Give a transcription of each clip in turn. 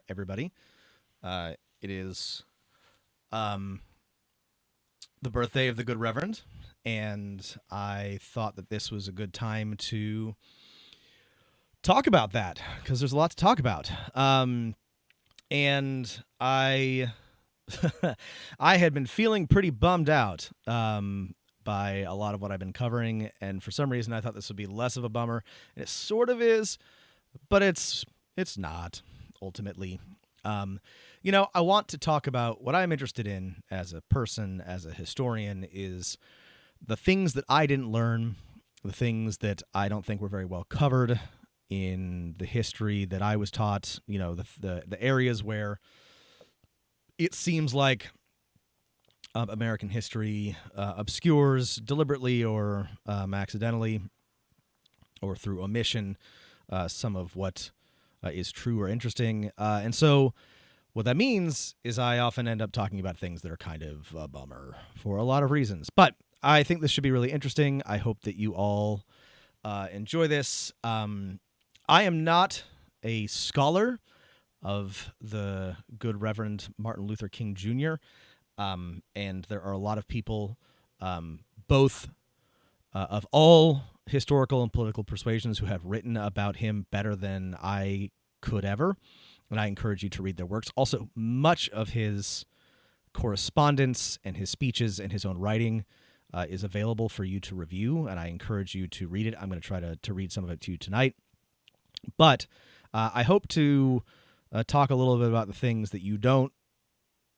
everybody. It is the birthday of the Good Reverend, and I thought that this was a good time to talk about that because there's a lot to talk about. And I I had been feeling pretty bummed out by a lot of what I've been covering, and for some reason I thought this would be less of a bummer, and it sort of is, but it's not ultimately. I want to talk about what I'm interested in as a person, as a historian, is the things that I didn't learn, the things that I don't think were very well covered in the history that I was taught. The areas where it seems like American history obscures deliberately or accidentally or through omission some of what is true or interesting. And so what that means is I often end up talking about things that are kind of a bummer for a lot of reasons. But I think this should be really interesting. I hope that you all enjoy this. I am not a scholar of the Good Reverend Martin Luther King Jr., and there are a lot of people, both of all historical and political persuasions, who have written about him better than I could ever, and I encourage you to read their works. Also, much of his correspondence and his speeches and his own writing is available for you to review, and I encourage you to read it. I'm going to try to read some of it to you tonight. But I hope to talk a little bit about the things that you don't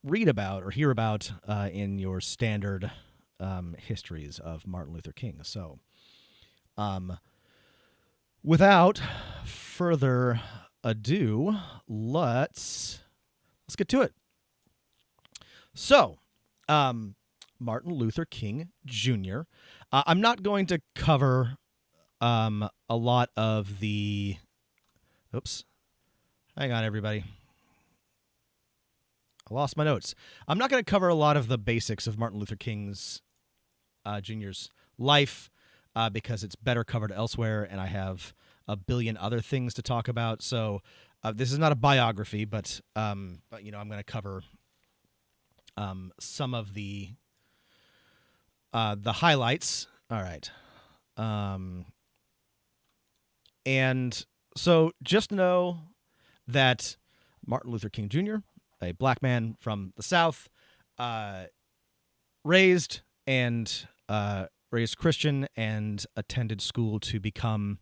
read about or hear about in your standard histories of Martin Luther King. So, without further ado, let's get to it. So, Martin Luther King Jr. I'm not going to cover a lot of the. Oops. Hang on, everybody. I lost my notes. I'm not going to cover a lot of the basics of Martin Luther King's Jr.'s life because it's better covered elsewhere, and I have a billion other things to talk about. So this is not a biography, but I'm going to cover some of the highlights. All right. And so just know that Martin Luther King Jr., a black man from the South, raised Christian and attended school to become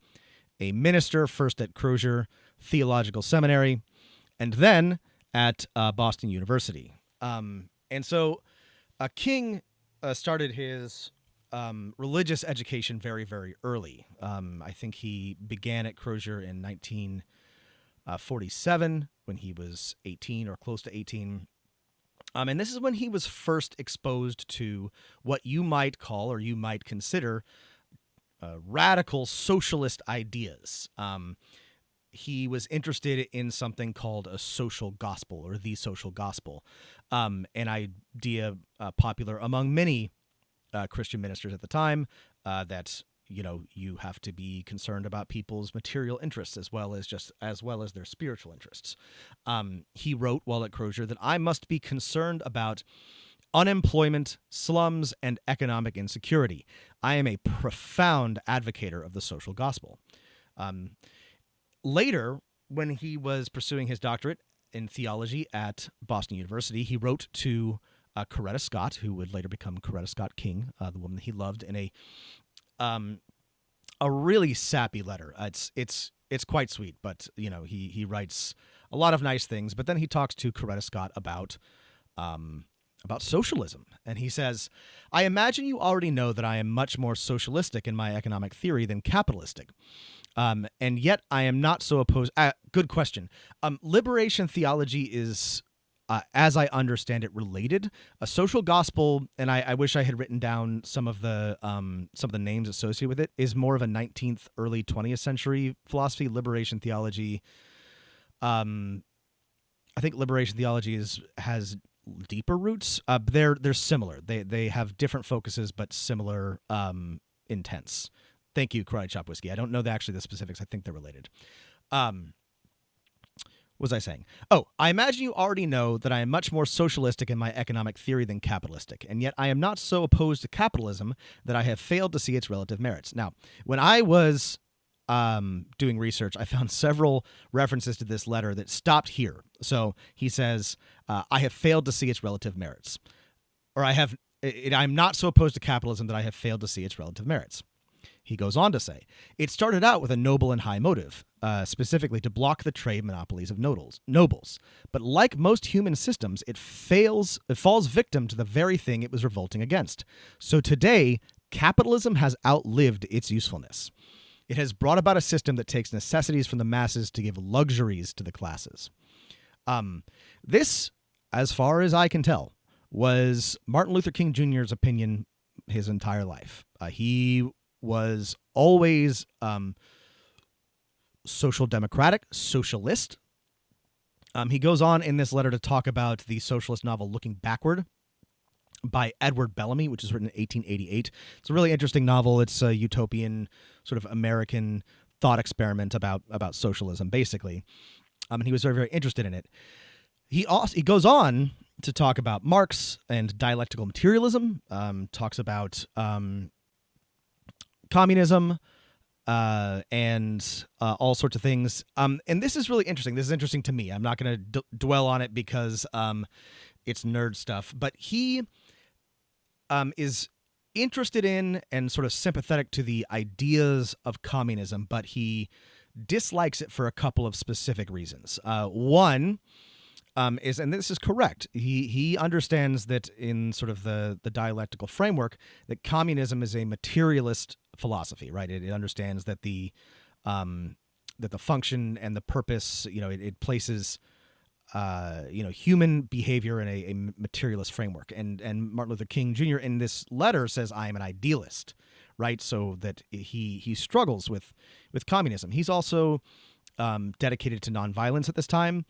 a minister, first at Crozier Theological Seminary, and then at Boston University. And so King started his religious education very, very early. I think he began at Crozier in 1947 when he was 18 or close to 18. And this is when he was first exposed to what you might call or you might consider radical socialist ideas. He was interested in something called a social gospel or the social gospel, an idea popular among many Christian ministers at the time that you have to be concerned about people's material interests as well as their spiritual interests. He wrote while at Crozier that I must be concerned about unemployment, slums, and economic insecurity. I am a profound advocator of the social gospel. Later, when he was pursuing his doctorate in theology at Boston University, he wrote to Coretta Scott, who would later become Coretta Scott King, the woman that he loved, in a really sappy letter. It's quite sweet, but he writes a lot of nice things. But then he talks to Coretta Scott about socialism, and he says, "I imagine you already know that I am much more socialistic in my economic theory than capitalistic. And yet I am not so opposed." Good question. Liberation theology is, as I understand it, related. A social gospel, and I wish I had written down some of the names associated with it, is more of a 19th, early 20th century philosophy. Liberation theology, I think liberation theology has deeper roots. They're similar. They have different focuses, but similar intents. Thank you, Karate Chop Whiskey. I don't know actually the specifics. I think they're related. was I saying? Oh, I imagine you already know that I am much more socialistic in my economic theory than capitalistic, and yet I am not so opposed to capitalism that I have failed to see its relative merits. Now, when I was doing research, I found several references to this letter that stopped here. So he says, I have failed to see its relative merits. Or I'm not so opposed to capitalism that I have failed to see its relative merits. He goes on to say, it started out with a noble and high motive, specifically to block the trade monopolies of nobles. But like most human systems, it falls victim to the very thing it was revolting against. So today, capitalism has outlived its usefulness. It has brought about a system that takes necessities from the masses to give luxuries to the classes. This, as far as I can tell, was Martin Luther King Jr.'s opinion his entire life. He was always social democratic, socialist. He goes on in this letter to talk about the socialist novel Looking Backward by Edward Bellamy, which is written in 1888. It's a really interesting novel. It's a utopian sort of American thought experiment about socialism, basically. And he was very, very interested in it. He goes on to talk about Marx and dialectical materialism, talks about communism, and all sorts of things. And this is really interesting. This is interesting to me. I'm not going to dwell on it because it's nerd stuff. But he is interested in and sort of sympathetic to the ideas of communism, but he dislikes it for a couple of specific reasons. One is, and this is correct, he understands that in sort of the dialectical framework that communism is a materialist philosophy, right? It understands that the function and the purpose, it places human behavior in a materialist framework. And Martin Luther King Jr. in this letter says, I am an idealist, right? So that he struggles with communism. He's also dedicated to nonviolence at this time.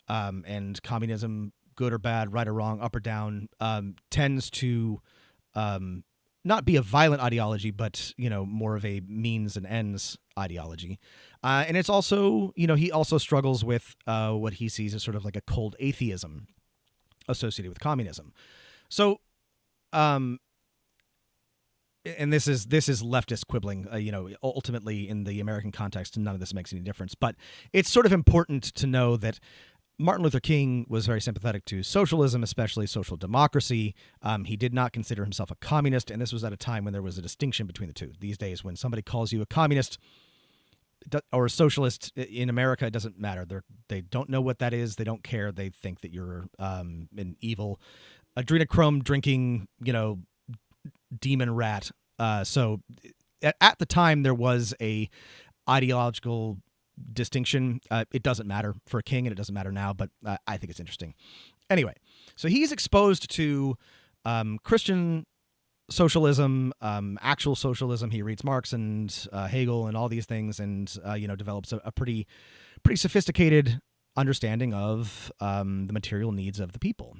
And communism, good or bad, right or wrong, up or down, tends to not be a violent ideology, but, more of a means and ends ideology. And it's also, he also struggles with what he sees as sort of like a cold atheism associated with communism. So, and this is leftist quibbling, ultimately in the American context, none of this makes any difference. But it's sort of important to know that Martin Luther King was very sympathetic to socialism, especially social democracy. He did not consider himself a communist, and this was at a time when there was a distinction between the two. These days, when somebody calls you a communist or a socialist in America, it doesn't matter. They don't know what that is. They don't care. They think that you're an evil, adrenochrome drinking, demon rat. So at the time, there was a ideological distinction. It doesn't matter for a king, and it doesn't matter now, but I think it's interesting. Anyway, so he's exposed to Christian socialism, actual socialism. He reads Marx and Hegel and all these things, and develops a pretty sophisticated understanding of the material needs of the people,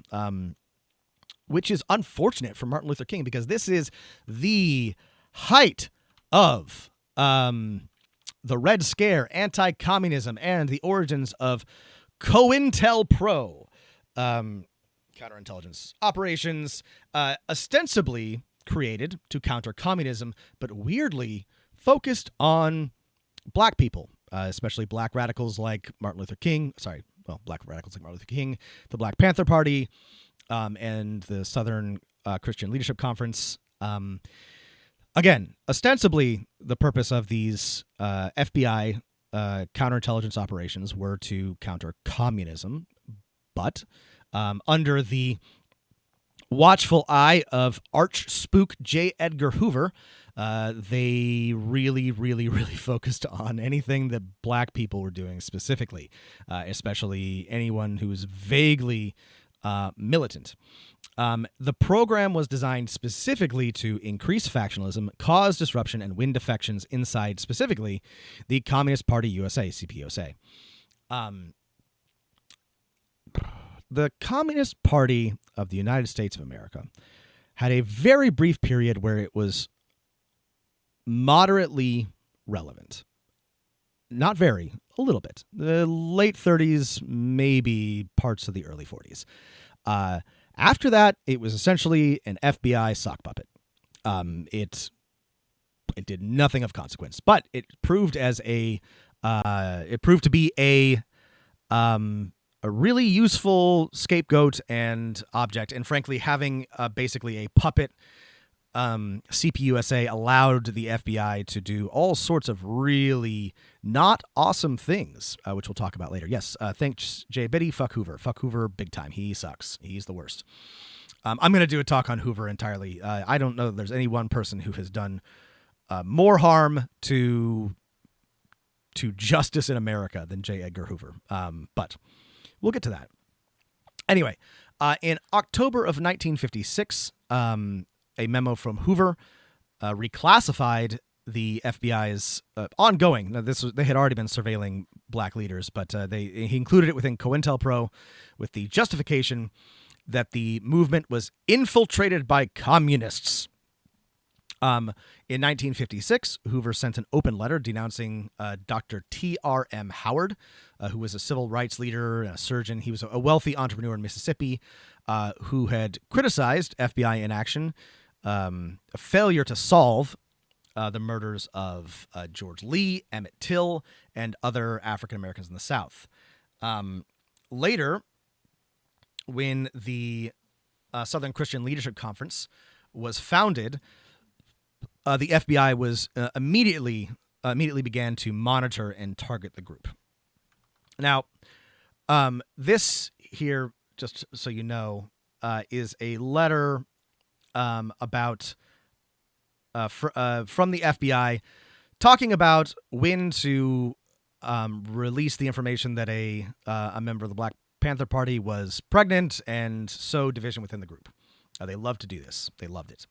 which is unfortunate for Martin Luther King, because this is the height of the Red Scare, anti-communism, and the origins of COINTELPRO, counterintelligence operations, ostensibly created to counter communism, but weirdly focused on black people, especially black radicals like Martin Luther King. Black radicals like Martin Luther King, the Black Panther Party, and the Southern Christian Leadership Conference. Again, ostensibly, the purpose of these FBI counterintelligence operations were to counter communism, but under the watchful eye of arch spook J. Edgar Hoover, they really, really, really focused on anything that black people were doing specifically, especially anyone who was vaguely militant. The program was designed specifically to increase factionalism, cause disruption, and win defections inside, specifically, the Communist Party USA, CPUSA. The Communist Party of the United States of America had a very brief period where it was moderately relevant. not very, a little bit. The late 30s, maybe parts of the early 40s. After that, it was essentially an FBI sock puppet. It did nothing of consequence, but it proved to be a really useful scapegoat and object. And frankly, having basically a puppet CPUSA allowed the FBI to do all sorts of really not awesome things, which we'll talk about later. Yes, thanks, Jay Biddy. Fuck Hoover. Fuck Hoover big time. He sucks. He's the worst. I'm going to do a talk on Hoover entirely. I don't know that there's any one person who has done more harm to justice in America than J. Edgar Hoover. But we'll get to that. Anyway, in October of 1956, a memo from Hoover reclassified the FBI's ongoing. Now, they had already been surveilling black leaders, but he included it within COINTELPRO with the justification that the movement was infiltrated by communists. In 1956, Hoover sent an open letter denouncing Dr. T.R.M. Howard, who was a civil rights leader, a surgeon. He was a wealthy entrepreneur in Mississippi who had criticized FBI inaction, a failure to solve the murders of George Lee, Emmett Till, and other African Americans in the South. Later, when the Southern Christian Leadership Conference was founded, the FBI was immediately began to monitor and target the group. Now, this here, just so you know, is a letter about from the FBI talking about when to release the information that a member of the Black Panther Party was pregnant and sow division within the group. They loved to do this. They loved it.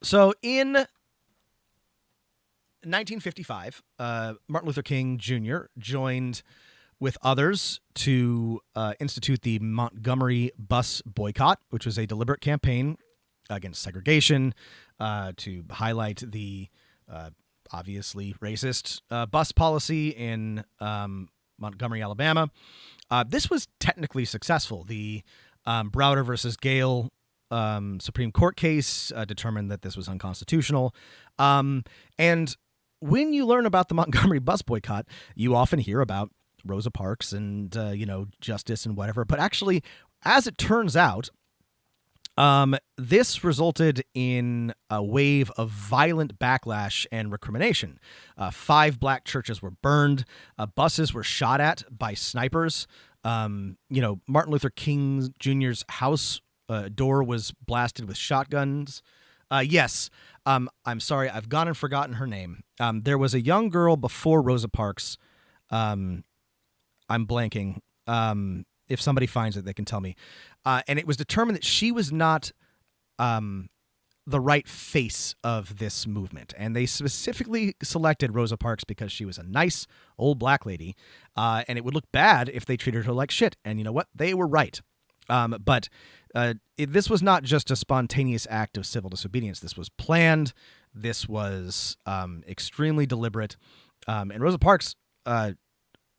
So in 1955, Martin Luther King Jr. joined with others to institute the Montgomery bus boycott, which was a deliberate campaign against segregation to highlight the obviously racist bus policy in Montgomery, Alabama. This was technically successful. The Browder versus Gale Supreme Court case determined that this was unconstitutional. And when you learn about the Montgomery bus boycott, you often hear about Rosa Parks and, justice and whatever. But actually, as it turns out, this resulted in a wave of violent backlash and recrimination. 5 black churches were burned. Buses were shot at by snipers. Martin Luther King Jr.'s house door was blasted with shotguns. Yes, I'm sorry, I've gone and forgotten her name. There was a young girl before Rosa Parks. I'm blanking. If somebody finds it, they can tell me. And it was determined that she was not the right face of this movement. And they specifically selected Rosa Parks because she was a nice old black lady. And it would look bad if they treated her like shit. And you know what? They were right. But this was not just a spontaneous act of civil disobedience. This was planned. This was extremely deliberate. And Rosa Parks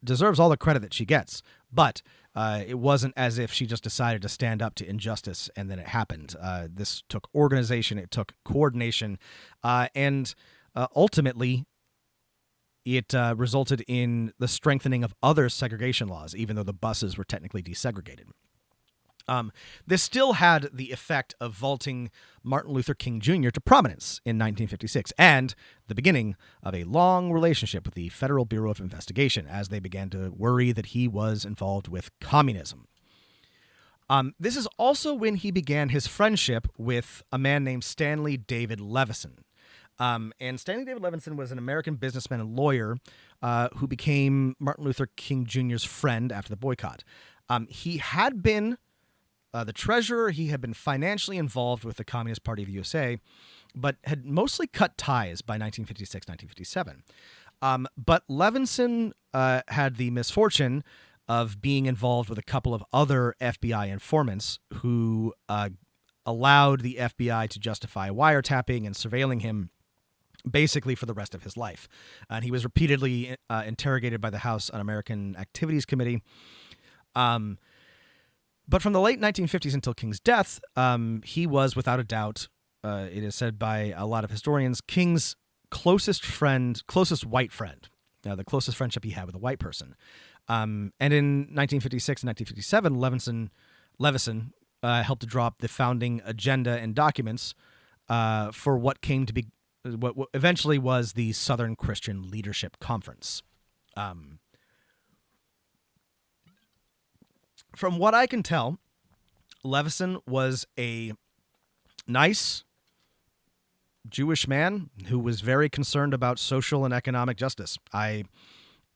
deserves all the credit that she gets. But it wasn't as if she just decided to stand up to injustice and then it happened. This took organization. It took coordination. And ultimately, it resulted in the strengthening of other segregation laws, even though the buses were technically desegregated. This still had the effect of vaulting Martin Luther King Jr. to prominence in 1956 and the beginning of a long relationship with the Federal Bureau of Investigation as they began to worry that he was involved with communism. This is also when he began his friendship with a man named Stanley David Levison. And Stanley David Levison was an American businessman and lawyer who became Martin Luther King Jr.'s friend after the boycott. He had been the treasurer. He had been financially involved with the Communist Party of the USA, but had mostly cut ties by 1956, 1957. But Levinson had the misfortune of being involved with a couple of other FBI informants who allowed the FBI to justify wiretapping and surveilling him basically for the rest of his life. And he was repeatedly interrogated by the House Un-American Activities Committee. But from the late 1950s until King's death, he was, without a doubt, it is said by a lot of historians, King's closest white friend, the closest friendship he had with a white person. And in 1956 and 1957, Levison helped to drop the founding agenda and documents for what came to be, what eventually was the Southern Christian Leadership Conference. From what I can tell, Levison was a nice Jewish man who was very concerned about social and economic justice. I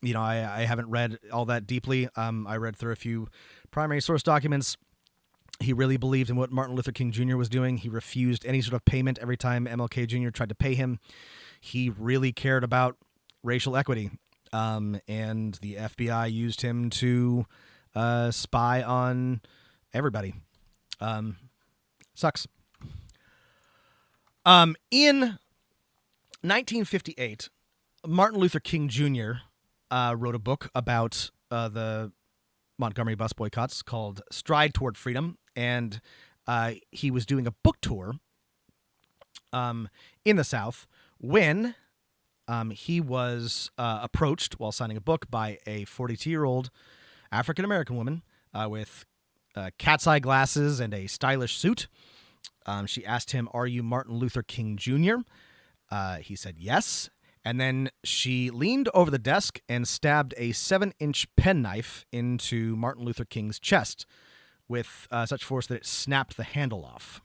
haven't read all that deeply. I read through a few primary source documents. He really believed in what Martin Luther King Jr. was doing. He refused any sort of payment every time MLK Jr. tried to pay him. He really cared about racial equity, and the FBI used him to spy on everybody. Sucks. In 1958, Martin Luther King Jr. Wrote a book about the Montgomery bus boycotts called Stride Toward Freedom, and he was doing a book tour in the South when he was approached while signing a book by a 42-year-old African-American woman with cat's eye glasses and a stylish suit. She asked him, "Are you Martin Luther King Jr.?" He said yes. And then she leaned over the desk and stabbed a 7-inch penknife into Martin Luther King's chest with such force that it snapped the handle off.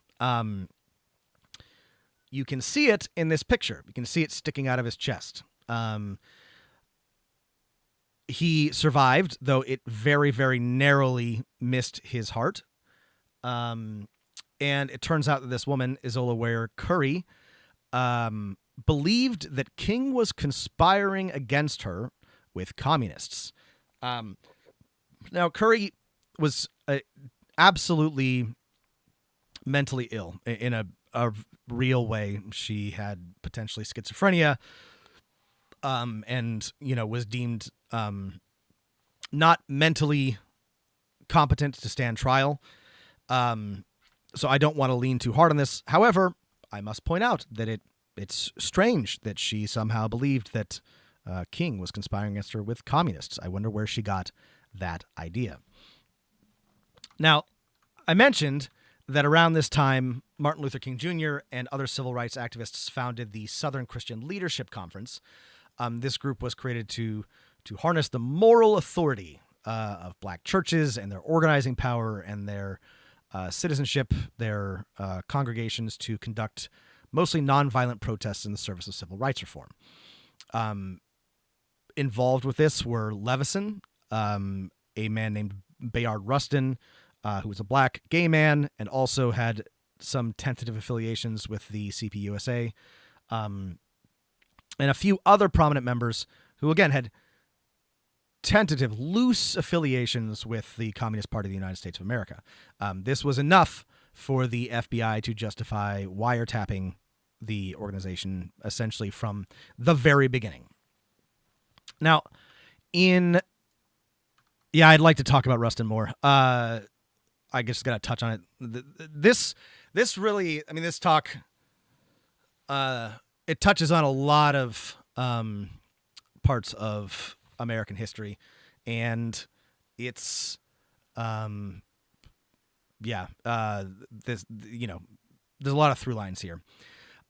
You can see it in this picture. You can see it sticking out of his chest. He survived, though it very, very narrowly missed his heart. And it turns out that this woman, Isola Ware Curry, believed that King was conspiring against her with communists. Now, Curry was absolutely mentally ill in a real way. She had potentially schizophrenia, and was deemed not mentally competent to stand trial. So I don't want to lean too hard on this. However, I must point out that it's strange that she somehow believed that King was conspiring against her with communists. I wonder where she got that idea. Now, I mentioned that around this time, Martin Luther King Jr. and other civil rights activists founded the Southern Christian Leadership Conference. This group was created to harness the moral authority of black churches and their organizing power and their citizenship, their congregations to conduct mostly nonviolent protests in the service of civil rights reform. Involved with this were Levison, a man named Bayard Rustin, who was a black gay man and also had some tentative affiliations with the CPUSA, and a few other prominent members who, again, had tentative, loose affiliations with the Communist Party of the United States of America. This was enough for the FBI to justify wiretapping the organization essentially from the very beginning. Now, I'd like to talk about Rustin more. I just got to touch on it. This really, this talk, it touches on a lot of parts of American history, and it's there's a lot of through lines here.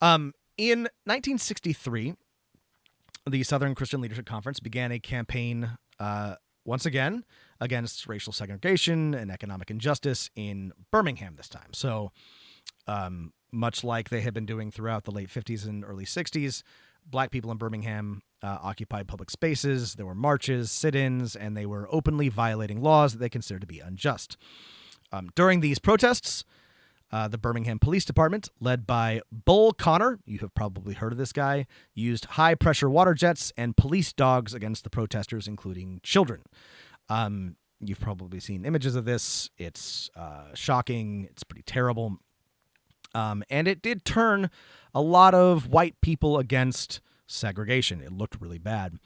In 1963, the Southern Christian Leadership Conference began a campaign once again against racial segregation and economic injustice in Birmingham this time. So much like they had been doing throughout the late 50s and early 60s, black people in Birmingham occupied public spaces. There were marches, sit-ins, and they were openly violating laws that they considered to be unjust. During these protests, the Birmingham Police Department, led by Bull Connor, you have probably heard of this guy, used high-pressure water jets and police dogs against the protesters, including children. You've probably seen images of this. It's shocking. It's pretty terrible. And it did turn a lot of white people against segregation. It looked really bad.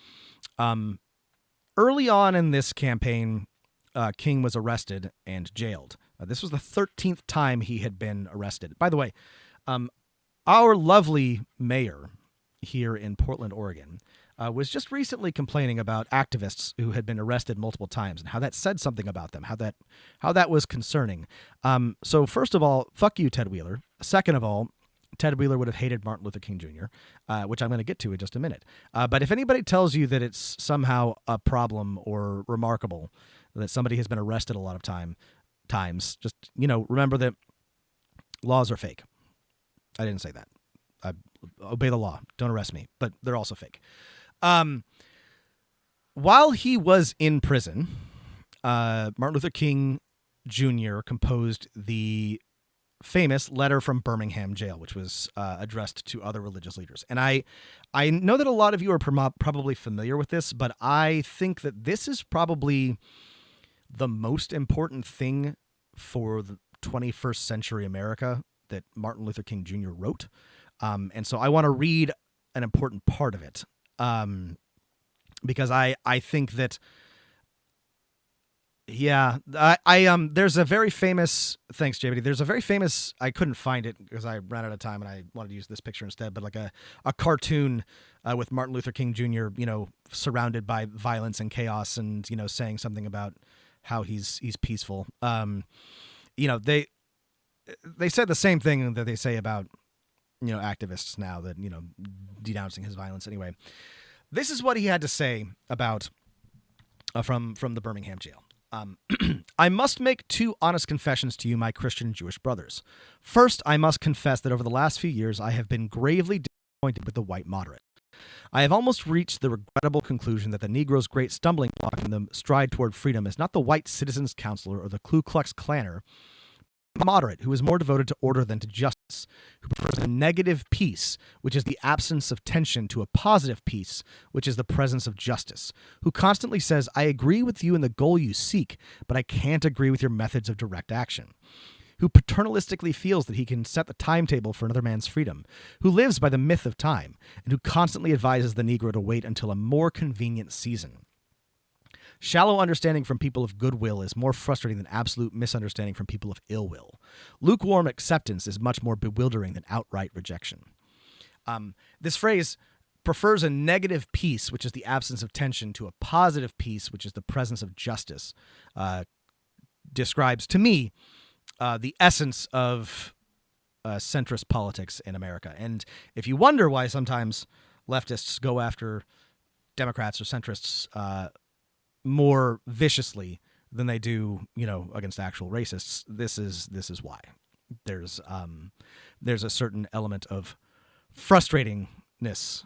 Early on in this campaign, King was arrested and jailed. This was the 13th time he had been arrested. By the way, our lovely mayor here in Portland, Oregon, was just recently complaining about activists who had been arrested multiple times and how that said something about them, how that was concerning. So first of all, fuck you, Ted Wheeler. Second of all, Ted Wheeler would have hated Martin Luther King Jr., which I'm going to get to in just a minute. But if anybody tells you that it's somehow a problem or remarkable that somebody has been arrested a lot of times, just, remember that laws are fake. I didn't say that. I obey the law. Don't arrest me. But they're also fake. While he was in prison, Martin Luther King Jr. composed the famous letter from Birmingham jail, which was addressed to other religious leaders. And I know that a lot of you are probably familiar with this, but I think that this is probably the most important thing for the 21st century America that Martin Luther King Jr. wrote. And so I want to read an important part of it, because I think that, there's a very famous, thanks, JBD, there's a very famous, I couldn't find it because I ran out of time and I wanted to use this picture instead, but like a cartoon with Martin Luther King Jr., surrounded by violence and chaos and, saying something about how he's peaceful. They said the same thing that they say about, activists now, that, denouncing his violence. Anyway, this is what he had to say about from the Birmingham jail. I must make two honest confessions to you, my Christian Jewish brothers. First, I must confess that over the last few years, I have been gravely disappointed with the white moderate. I have almost reached the regrettable conclusion that the Negro's great stumbling block in the stride toward freedom is not the white citizens' counselor or the Ku Klux Klanner, moderate, who is more devoted to order than to justice, who prefers a negative peace, which is the absence of tension, to a positive peace, which is the presence of justice, who constantly says, I agree with you in the goal you seek, but I can't agree with your methods of direct action, who paternalistically feels that he can set the timetable for another man's freedom, who lives by the myth of time, and who constantly advises the Negro to wait until a more convenient season. Shallow understanding from people of goodwill is more frustrating than absolute misunderstanding from people of ill will. Lukewarm acceptance is much more bewildering than outright rejection. This phrase, prefers a negative peace, which is the absence of tension, to a positive peace, which is the presence of justice, describes to me the essence of centrist politics in America. And if you wonder why sometimes leftists go after Democrats or centrists more viciously than they do, against actual racists, this is why. There's a certain element of frustratingness.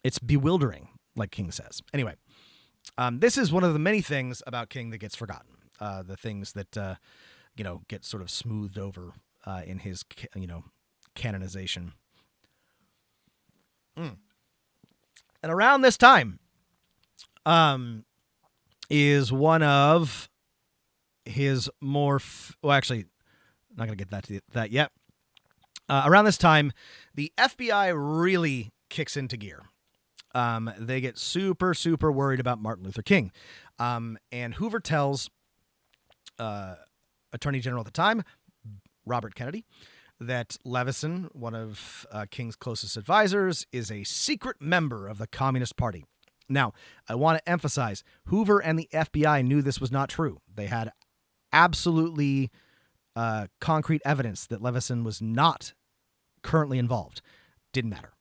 It's bewildering, like King says. Anyway, this is one of the many things about King that gets forgotten. The things that get sort of smoothed over in his canonization. And around this time is one of his more actually, not gonna get that yet. Around this time, the FBI really kicks into gear. They get super worried about Martin Luther King, and Hoover tells Attorney General at the time, Robert Kennedy, that Levison, one of King's closest advisors, is a secret member of the Communist Party. Now, I want to emphasize, Hoover and the FBI knew this was not true. They had absolutely concrete evidence that Levison was not currently involved. Didn't matter.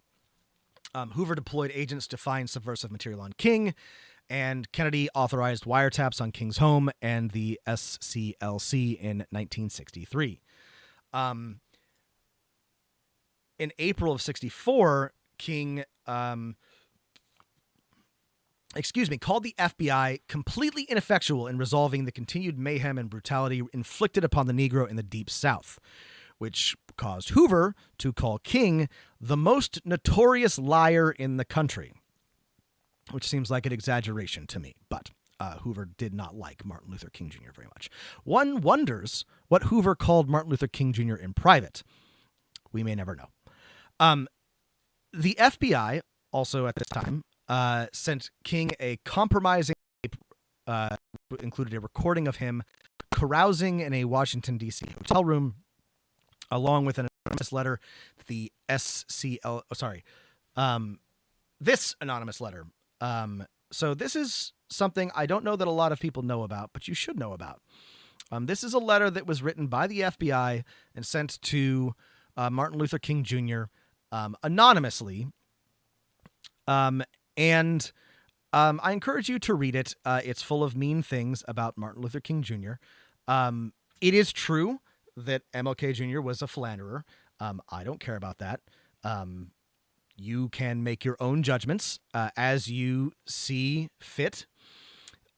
Hoover deployed agents to find subversive material on King, and Kennedy authorized wiretaps on King's home and the SCLC in 1963. In April of 64, King called the FBI completely ineffectual in resolving the continued mayhem and brutality inflicted upon the Negro in the Deep South, which caused Hoover to call King the most notorious liar in the country, which seems like an exaggeration to me. But Hoover did not like Martin Luther King Jr. very much. One wonders what Hoover called Martin Luther King Jr. in private. We may never know. The FBI, also at this time, sent King a compromising tape, included a recording of him carousing in a Washington, D.C. hotel room, along with an anonymous letter, the SCL, this anonymous letter. So this is something I don't know that a lot of people know about, but you should know about. This is a letter that was written by the FBI and sent to Martin Luther King Jr. Anonymously. And I encourage you to read it. It's full of mean things about Martin Luther King Jr. It is true that MLK Jr. was a philanderer. I don't care about that. You can make your own judgments as you see fit.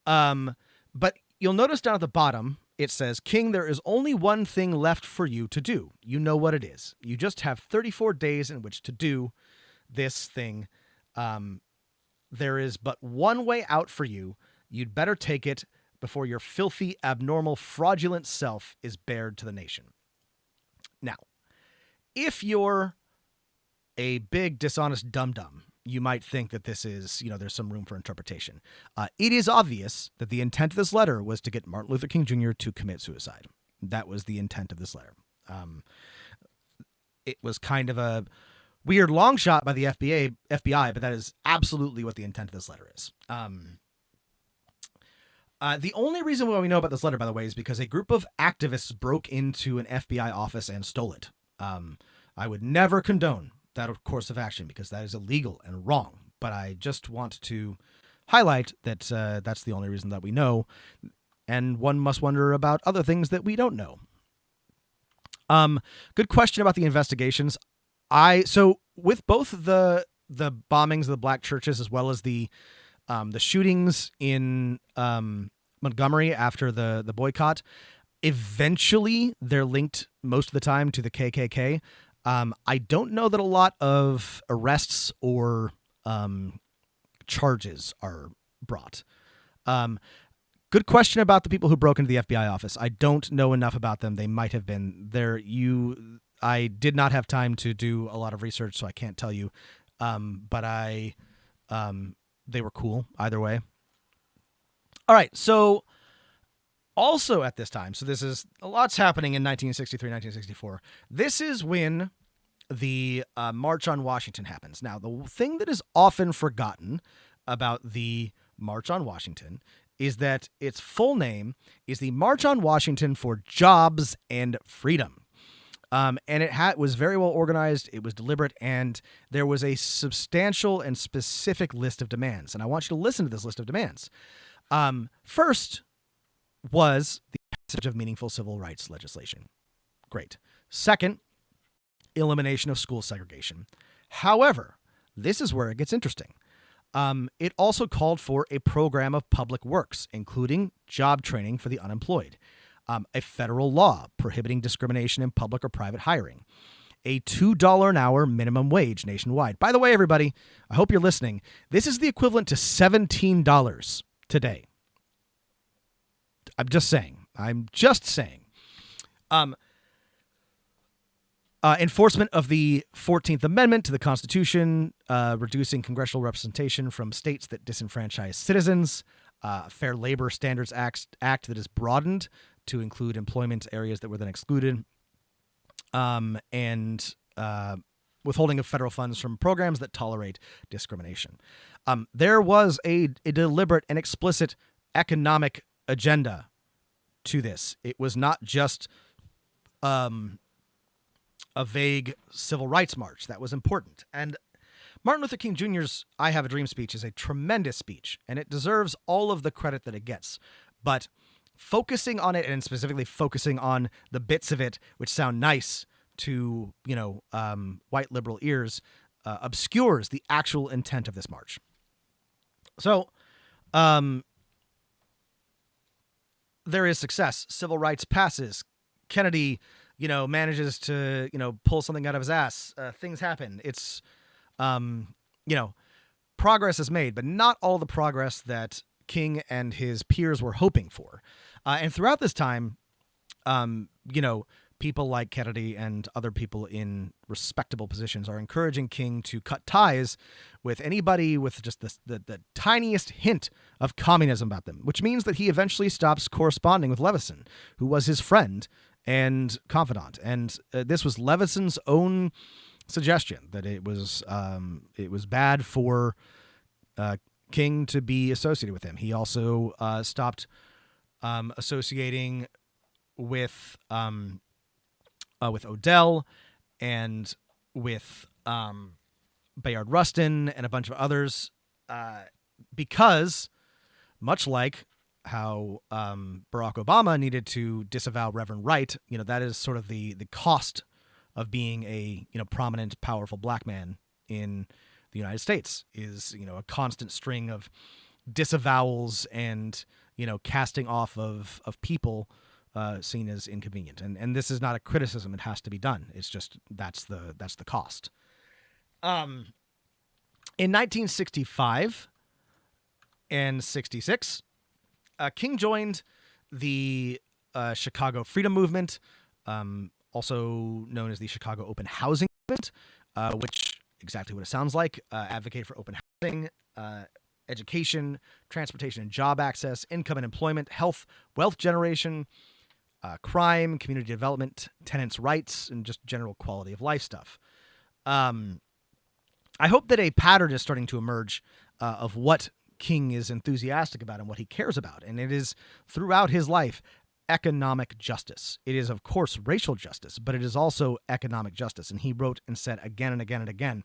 But you'll notice down at the bottom, it says, King, there is only one thing left for you to do. You know what it is. You just have 34 days in which to do this thing. There is but one way out for you. You'd better take it before your filthy, abnormal, fraudulent self is bared to the nation. Now, if you're a big, dishonest dum-dum, you might think that this is, there's some room for interpretation. It is obvious that the intent of this letter was to get Martin Luther King Jr. to commit suicide. That was the intent of this letter. It was kind of a weird long shot by the FBI, but that is absolutely what the intent of this letter is. The only reason why we know about this letter, by the way, is because a group of activists broke into an FBI office and stole it. I would never condone that course of action because that is illegal and wrong. But I just want to highlight that that's the only reason that we know. And one must wonder about other things that we don't know. Good question about the investigations. So with both the bombings of the black churches as well as the shootings in Montgomery after the boycott, eventually they're linked most of the time to the KKK. I don't know that a lot of arrests or charges are brought. Good question about the people who broke into the FBI office. I don't know enough about them. They might have been there. I did not have time to do a lot of research, so I can't tell you. But they were cool either way. All right. So also at this time, so this is a lot's happening in 1963, 1964. This is when the March on Washington happens. Now, the thing that is often forgotten about the March on Washington is that its full name is the March on Washington for Jobs and Freedom. And it was very well organized. It was deliberate, and there was a substantial and specific list of demands. And I want you to listen to this list of demands. First was the passage of meaningful civil rights legislation. Great. Second, elimination of school segregation. However, this is where it gets interesting. It also called for a program of public works, including job training for the unemployed, a federal law prohibiting discrimination in public or private hiring, a $2 an hour minimum wage nationwide. By the way, everybody, I hope you're listening. This is the equivalent to $17 today. I'm just saying. Enforcement of the 14th Amendment to the Constitution, reducing congressional representation from states that disenfranchise citizens, Fair Labor Standards Act that is broadened to include employment areas that were then excluded, and withholding of federal funds from programs that tolerate discrimination. There was a deliberate and explicit economic agenda to this. It was not just a vague civil rights march. That was important. And Martin Luther King Jr.'s I Have a Dream speech is a tremendous speech, and it deserves all of the credit that it gets. But focusing on it, and specifically focusing on the bits of it which sound nice to, white liberal ears, obscures the actual intent of this march. So, there is success. Civil rights passes. Kennedy, manages to, pull something out of his ass. Things happen. It's, progress is made, but not all the progress that King and his peers were hoping for. And throughout this time, people like Kennedy and other people in respectable positions are encouraging King to cut ties with anybody with just the tiniest hint of communism about them, which means that he eventually stops corresponding with Leveson, who was his friend and confidant. And this was Leveson's own suggestion that it was bad for King to be associated with him. He also stopped associating with Odell and with Bayard Rustin and a bunch of others because, much like how Barack Obama needed to disavow Reverend Wright, that is sort of the cost of being a prominent, powerful black man in the United States is a constant string of disavowals and casting off of people seen as inconvenient. And this is not a criticism; it has to be done. It's just that's the cost. In 1965 and 66, King joined the Chicago Freedom Movement, also known as the Chicago Open Housing Movement, which exactly what it sounds like, advocated for open housing, education, transportation and job access, income and employment, health, wealth generation, crime, community development, tenants' rights, and just general quality of life stuff. I hope that a pattern is starting to emerge of what King is enthusiastic about and what he cares about, and it is throughout his life economic justice. It is, of course, racial justice, but it is also economic justice. And he wrote and said again and again and again,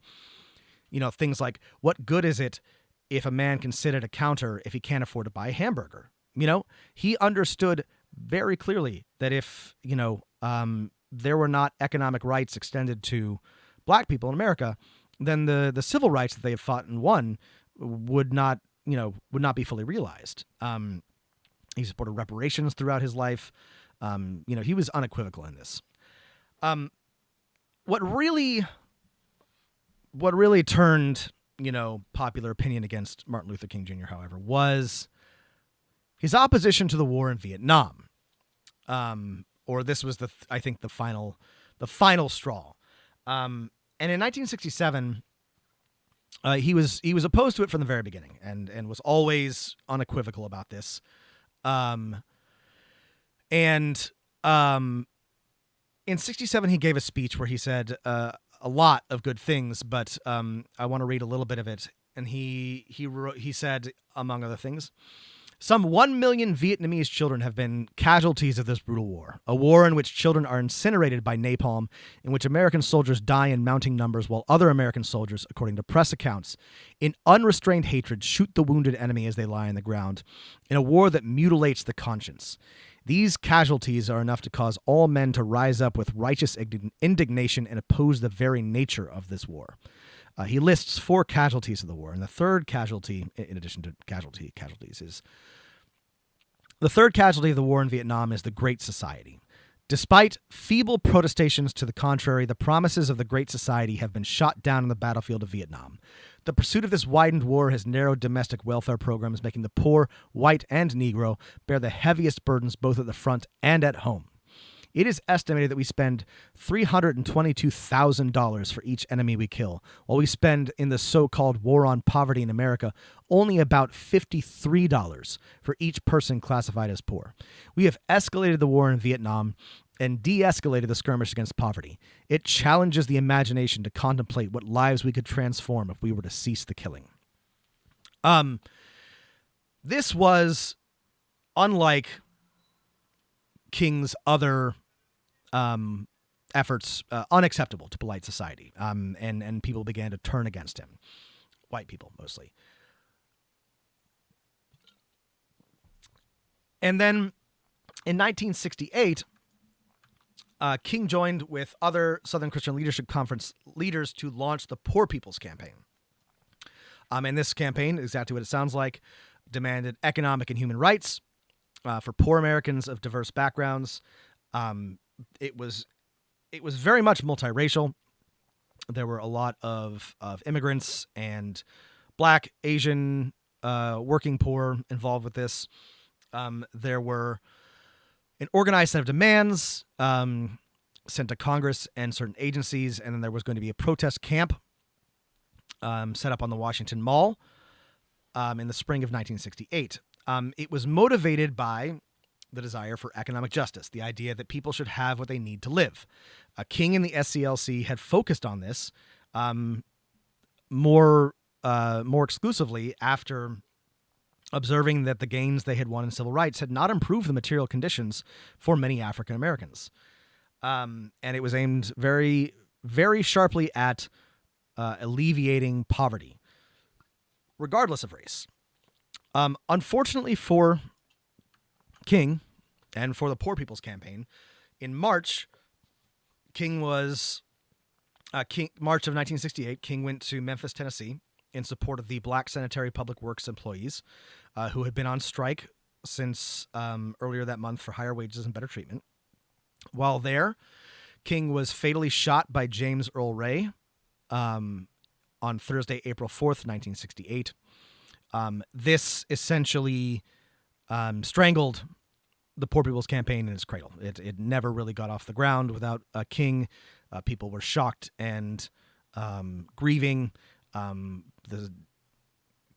things like, what good is it if a man can sit at a counter if he can't afford to buy a hamburger? He understood very clearly that if, there were not economic rights extended to black people in America, then the civil rights that they had fought and won would not be fully realized. He supported reparations throughout his life. He was unequivocal in this. What really turned, popular opinion against Martin Luther King Jr., however, was his opposition to the war in Vietnam. Or this was I think the final straw. And in 1967, he was opposed to it from the very beginning and was always unequivocal about this. In 67, he gave a speech where he said a lot of good things, but I want to read a little bit of it. And he said, among other things, some 1 million Vietnamese children have been casualties of this brutal war, a war in which children are incinerated by napalm, in which American soldiers die in mounting numbers while other American soldiers, according to press accounts, in unrestrained hatred shoot the wounded enemy as they lie on the ground, in a war that mutilates the conscience. These casualties are enough to cause all men to rise up with righteous indignation and oppose the very nature of this war. He lists 4 casualties of the war, and the third casualty, in addition to casualties, is the third casualty of the war in Vietnam is the Great Society. Despite feeble protestations to the contrary, the promises of the Great Society have been shot down on the battlefield of Vietnam. The pursuit of this widened war has narrowed domestic welfare programs, making the poor, white and Negro, bear the heaviest burdens both at the front and at home. It is estimated that we spend $322,000 for each enemy we kill, while we spend in the so-called war on poverty in America only about $53 for each person classified as poor. We have escalated the war in Vietnam and de-escalated the skirmish against poverty. It challenges the imagination to contemplate what lives we could transform if we were to cease the killing. This was unlike King's other efforts, unacceptable to polite society, and people began to turn against him. White people, mostly. And then in 1968, King joined with other Southern Christian Leadership Conference leaders to launch the Poor People's Campaign. And this campaign, exactly what it sounds like, demanded economic and human rights for poor Americans of diverse backgrounds. It was very much multiracial. There were a lot of immigrants and Black, Asian, working poor involved with this. There were an organized set of demands sent to Congress and certain agencies, and then there was going to be a protest camp set up on the Washington Mall in the spring of 1968. It was motivated by the desire for economic justice, the idea that people should have what they need to live. King and the SCLC had focused on this more exclusively after observing that the gains they had won in civil rights had not improved the material conditions for many African Americans. And it was aimed very, very sharply at alleviating poverty, regardless of race. Unfortunately for King and for the Poor People's Campaign, in March, March of 1968, King went to Memphis, Tennessee, in support of the black sanitary public works employees who had been on strike since earlier that month for higher wages and better treatment. While there, King was fatally shot by James Earl Ray on Thursday, April 4th, 1968. This essentially strangled the Poor People's Campaign in its cradle. It never really got off the ground without King. People were shocked and grieving. The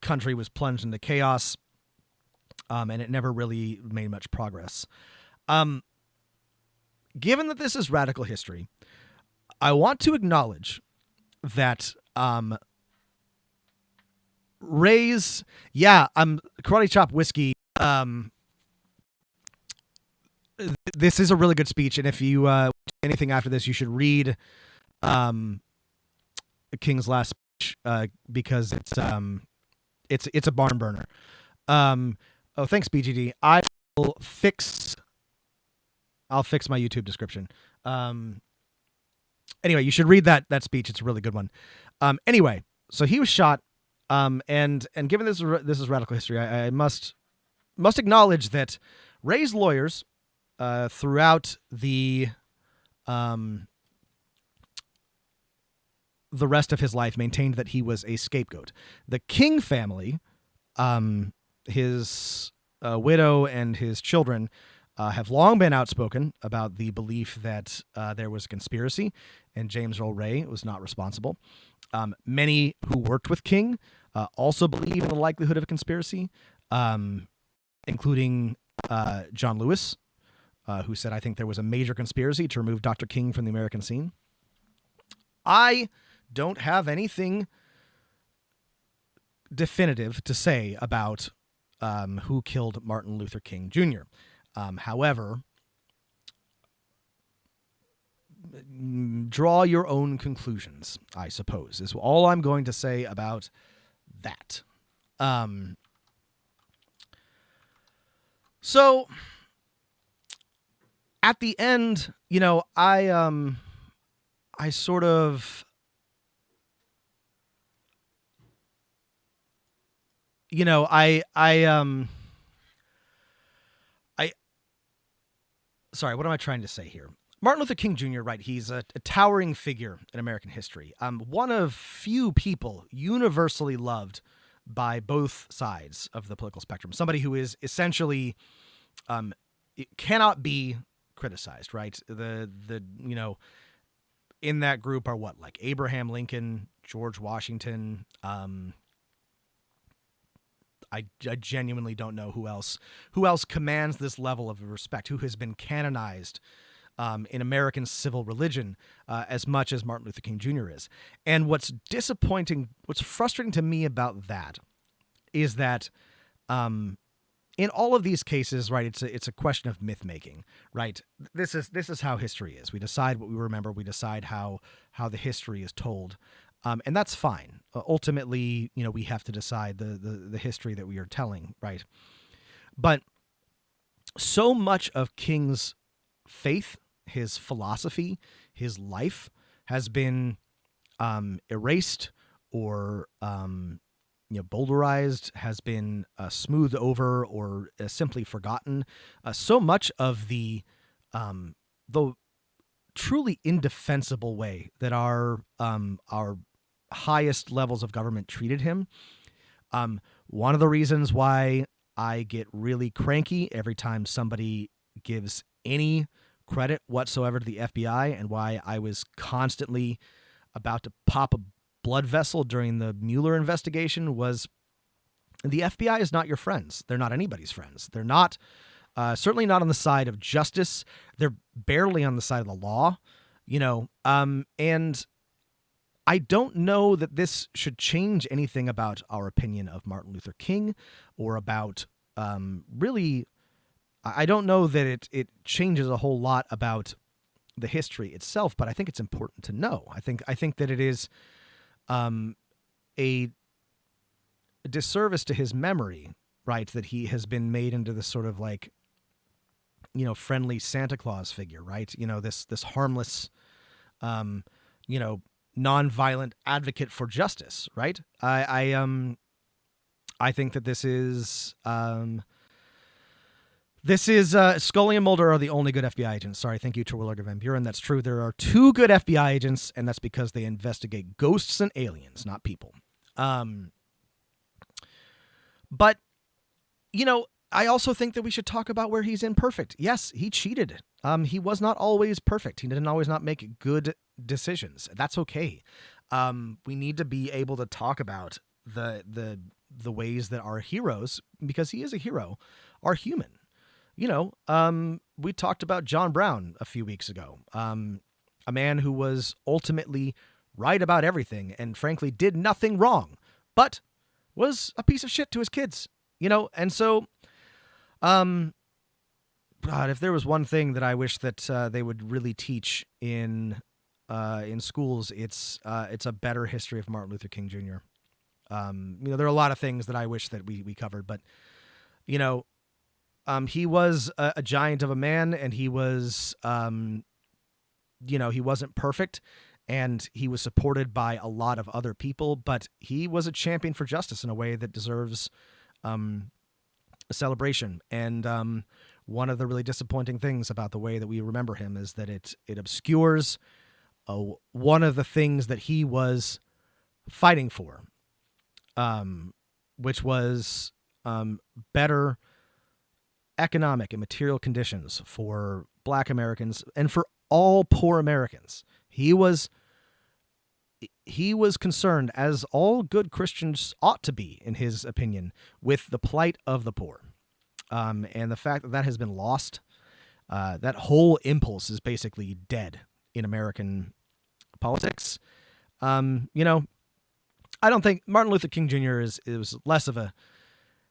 country was plunged into chaos, and it never really made much progress. Given that this is radical history, I want to acknowledge that Ray's, Karate Chop Whiskey, this is a really good speech, and if you do anything after this, you should read King's last speech because it's a barn burner. Thanks, BGD. I'll fix my YouTube description. Anyway, you should read that speech. It's a really good one. Anyway, so he was shot, and given this is radical history, I must acknowledge that Ray's lawyers throughout the rest of his life maintained that he was a scapegoat. The King family, his widow and his children, have long been outspoken about the belief that there was a conspiracy and James Earl Ray was not responsible. Many who worked with King also believe in the likelihood of a conspiracy, including John Lewis, who said, "I think there was a major conspiracy to remove Dr. King from the American scene." I don't have anything definitive to say about who killed Martin Luther King Jr. However, draw your own conclusions, I suppose, is all I'm going to say about that. So at the end, I sort of, sorry, what am I trying to say here? Martin Luther King Jr., right, he's a towering figure in American history. One of few people universally loved by both sides of the political spectrum. Somebody who is essentially it cannot be criticized, right? In that group are what, like Abraham Lincoln, George Washington. I genuinely don't know who else commands this level of respect, who has been canonized in American civil religion as much as Martin Luther King Jr. is. And what's frustrating to me about that is that in all of these cases, right, it's a question of myth making, right? This is how history is. We decide what we remember. We decide how the history is told. And that's fine. Ultimately, we have to decide the history that we are telling, right? But so much of King's faith, his philosophy, his life has been erased or boulderized, has been smoothed over or simply forgotten. So much of the truly indefensible way that our highest levels of government treated him one of the reasons why I get really cranky every time somebody gives any credit whatsoever to the FBI, and why I was constantly about to pop a blood vessel during the Mueller investigation, was the FBI is not your friends. They're not anybody's friends. They're not, certainly not on the side of justice. They're barely on the side of the law, and I don't know that this should change anything about our opinion of Martin Luther King, or about really, I don't know that it changes a whole lot about the history itself, but I think it's important to know. I think that it is a disservice to his memory, right, that he has been made into this sort of like, friendly Santa Claus figure, right? This harmless, nonviolent advocate for justice, right? I think that this is Scully and Mulder are the only good FBI agents. Sorry, thank you, Terwilliger Van Buren. That's true. There are 2 good FBI agents, and that's because they investigate ghosts and aliens, not people. But, I also think that we should talk about where he's imperfect. Yes, he cheated. He was not always perfect. He didn't always not make good decisions. That's okay. We need to be able to talk about the ways that our heroes, because he is a hero, are human. We talked about John Brown a few weeks ago. A man who was ultimately right about everything and frankly did nothing wrong, but was a piece of shit to his kids, and so, God, if there was one thing that I wish that they would really teach in schools, it's a better history of Martin Luther King Jr. There are a lot of things that I wish that we covered, but he was a giant of a man, and he was, he wasn't perfect, and he was supported by a lot of other people, but he was a champion for justice in a way that deserves a celebration. And one of the really disappointing things about the way that we remember him is that it obscures one of the things that he was fighting for, which was better economic and material conditions for Black Americans and for all poor Americans. He was concerned, as all good Christians ought to be, in his opinion, with the plight of the poor. And the fact that has been lost, that whole impulse is basically dead in American politics. I don't think Martin Luther King Jr. is less of a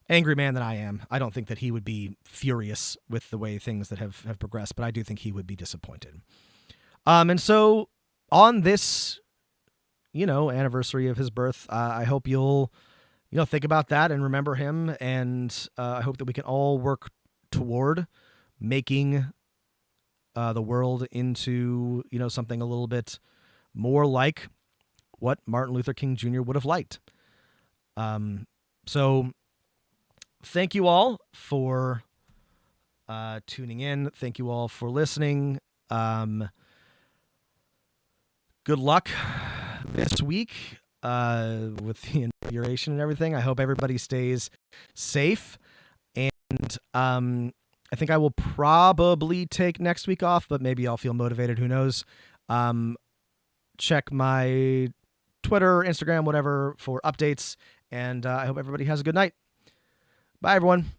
angry man than I am. I don't think that he would be furious with the way things that have progressed, but I do think he would be disappointed. And so on this, anniversary of his birth, I hope you'll, think about that and remember him. And I hope that we can all work toward making the world into, something a little bit more like what Martin Luther King Jr. would have liked. So thank you all for tuning in. Thank you all for listening. Good luck this week with the inauguration and everything. I hope everybody stays safe. And I think I will probably take next week off, but maybe I'll feel motivated. Who knows? Check my Twitter, Instagram, whatever, for updates. And I hope everybody has a good night. Bye, everyone.